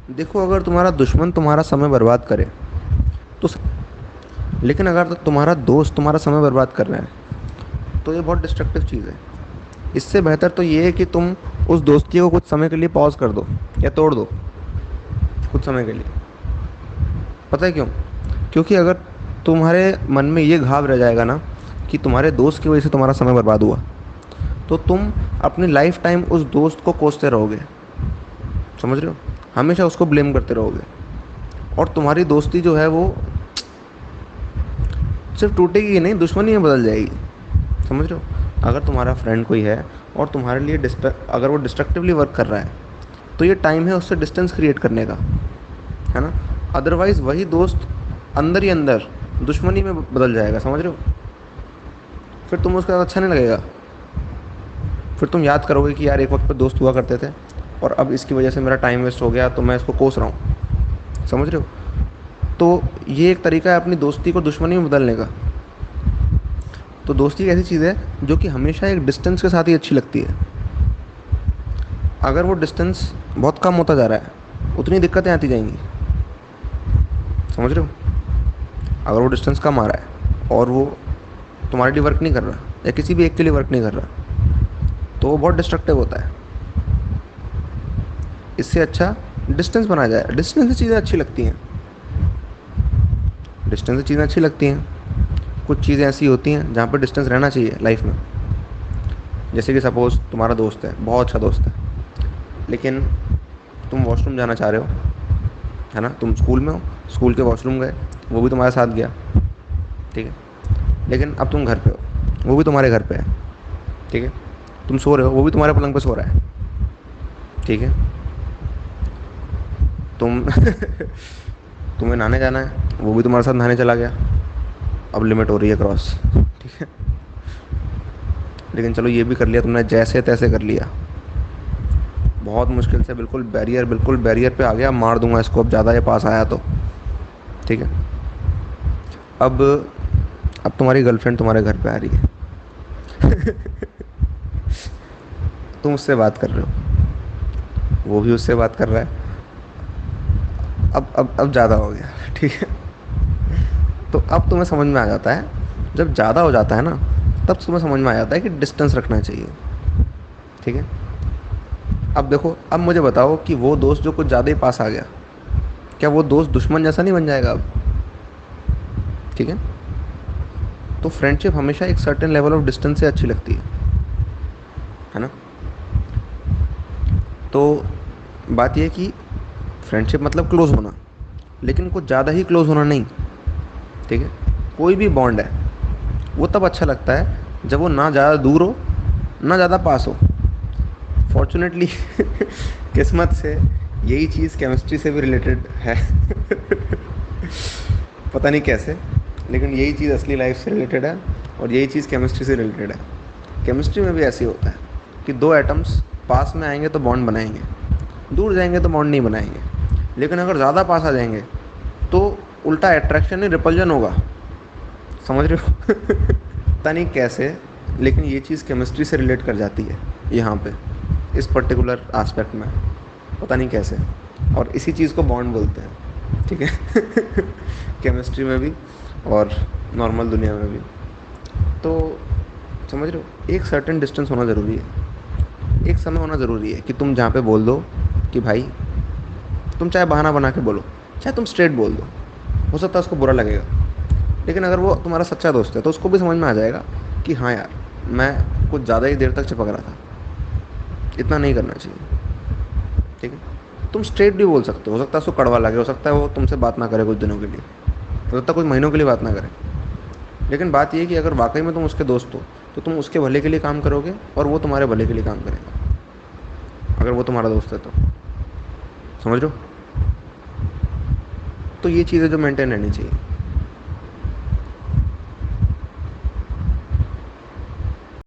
देखो, अगर तुम्हारा दुश्मन तुम्हारा समय बर्बाद करे तो लेकिन अगर तो तुम्हारा दोस्त तुम्हारा समय बर्बाद कर रहा है तो ये बहुत डिस्ट्रक्टिव चीज़ है। इससे बेहतर तो ये है कि तुम उस दोस्ती को कुछ समय के लिए पॉज कर दो या तोड़ दो, कुछ समय के लिए। पता है क्यों? क्योंकि अगर तुम्हारे मन में ये घाव रह जाएगा ना कि तुम्हारे दोस्त की वजह से तुम्हारा समय बर्बाद हुआ, तो तुम अपनी लाइफ टाइम उस दोस्त को कोसते रहोगे। समझ रहे हो? हमेशा उसको ब्लेम करते रहोगे, और तुम्हारी दोस्ती जो है वो सिर्फ टूटेगी ही नहीं, दुश्मनी में बदल जाएगी। समझ रहे हो? अगर तुम्हारा फ्रेंड कोई है और तुम्हारे लिए अगर वो डिस्ट्रक्टिवली वर्क कर रहा है, तो ये टाइम है उससे डिस्टेंस क्रिएट करने का, है ना? अदरवाइज वही दोस्त अंदर ही अंदर दुश्मनी में बदल जाएगा। समझ रहे हो? फिर तुम उसके साथ अच्छा नहीं लगेगा। फिर तुम याद करोगे कि यार एक वक्त पे दोस्त हुआ करते थे और अब इसकी वजह से मेरा टाइम वेस्ट हो गया, तो मैं इसको कोस रहा हूँ। समझ रहे हो? तो ये एक तरीका है अपनी दोस्ती को दुश्मनी में बदलने का। तो दोस्ती एक ऐसी चीज़ है जो कि हमेशा एक डिस्टेंस के साथ ही अच्छी लगती है। अगर वो डिस्टेंस बहुत कम होता जा रहा है, उतनी दिक्कतें आती जाएंगी। समझ रहे हो? अगर वो डिस्टेंस कम आ रहा है और वो तुम्हारे लिए वर्क नहीं कर रहा या किसी भी एक के लिए वर्क नहीं कर रहा, तो वो बहुत डिस्ट्रक्टिव होता है। इससे अच्छा डिस्टेंस बना जाए। डिस्टेंस से चीज़ें अच्छी लगती हैं। डिस्टेंस से चीज़ें अच्छी लगती हैं। कुछ चीज़ें ऐसी होती हैं जहाँ पर डिस्टेंस रहना चाहिए लाइफ में। जैसे कि सपोज़ तुम्हारा दोस्त है, बहुत अच्छा दोस्त है, लेकिन तुम वॉशरूम जाना चाह रहे हो, है ना? तुम स्कूल में हो, स्कूल के वॉशरूम गए, वो भी तुम्हारे साथ गया, ठीक है? लेकिन अब तुम घर पे हो, वो भी तुम्हारे घर पे है, ठीक है? तुम सो रहे हो, वो भी तुम्हारे पलंग पे सो रहा है, ठीक है? तुम तुम्हें नहाने जाना है, वो भी तुम्हारे साथ नहाने चला गया। अब लिमिट हो रही है क्रॉस, ठीक है? लेकिन चलो ये भी कर लिया तुमने, जैसे तैसे कर लिया, बहुत मुश्किल से, बिल्कुल बैरियर पे आ गया, मार दूंगा इसको अब ज़्यादा ये पास आया तो, ठीक है? अब अब तुम्हारी गर्लफ्रेंड तुम्हारे घर पे आ रही है। तुम उससे बात कर रहे हो, वो भी उससे बात कर रहा है। अब ज़्यादा हो गया, ठीक है? तो अब तुम्हें समझ में आ जाता है, जब ज़्यादा हो जाता है ना, तब तुम्हें समझ में आ जाता है कि डिस्टेंस रखना चाहिए, ठीक है? अब देखो, अब मुझे बताओ कि वो दोस्त जो कुछ ज़्यादा ही पास आ गया, क्या वो दोस्त दुश्मन जैसा नहीं बन जाएगा अब? ठीक है? तो फ्रेंडशिप हमेशा एक सर्टेन लेवल ऑफ डिस्टेंस से अच्छी लगती है ना? तो बात यह है कि फ्रेंडशिप मतलब क्लोज होना, लेकिन कुछ ज़्यादा ही क्लोज होना नहीं, ठीक है? कोई भी बॉन्ड है वो तब अच्छा लगता है जब वो ना ज़्यादा दूर हो, ना ज़्यादा पास हो। फॉर्चुनेटली किस्मत से यही चीज़ केमिस्ट्री से भी रिलेटेड है। पता नहीं कैसे, लेकिन यही चीज़ असली लाइफ से रिलेटेड है और यही चीज़ केमिस्ट्री से रिलेटेड है। केमिस्ट्री में भी ऐसे ही होता है कि दो एटम्स पास में आएंगे तो बॉन्ड बनाएंगे, दूर जाएंगे तो बॉन्ड नहीं बनाएंगे। लेकिन अगर ज़्यादा पास आ जाएंगे तो उल्टा अट्रैक्शन नहीं, रिपल्जन होगा। समझ रहे हो? पता नहीं कैसे, लेकिन ये चीज़ केमिस्ट्री से रिलेट कर जाती है यहाँ पे, इस पर्टिकुलर एस्पेक्ट में। पता नहीं कैसे, और इसी चीज़ को बॉन्ड बोलते हैं, ठीक है? केमिस्ट्री में भी और नॉर्मल दुनिया में भी। तो समझ रहे हो, एक सर्टेन डिस्टेंस होना ज़रूरी है, एक समय होना ज़रूरी है कि तुम जहाँ पे बोल दो कि भाई, तुम चाहे बहाना बना के बोलो, चाहे तुम स्ट्रेट बोल दो, हो सकता है उसको बुरा लगेगा, लेकिन अगर वो तुम्हारा सच्चा दोस्त है तो उसको भी समझ में आ जाएगा कि हाँ यार, मैं कुछ ज़्यादा ही देर तक चिपक रहा था, इतना नहीं करना चाहिए, ठीक है? तुम स्ट्रेट भी बोल सकते हो सकता है उसको कड़वा लगे, हो सकता है वो तुमसे बात ना करे कुछ दिनों के लिए, हो सकता है कुछ महीनों के लिए बात ना करे। लेकिन बात ये है कि अगर वाकई में तुम उसके दोस्त हो तो तुम उसके भले के लिए काम करोगे और वो तुम्हारे भले के लिए काम करेगा, अगर वो तुम्हारा दोस्त है तो। समझ लो, तो ये चीज़ें जो मेंटेन रहनी चाहिए।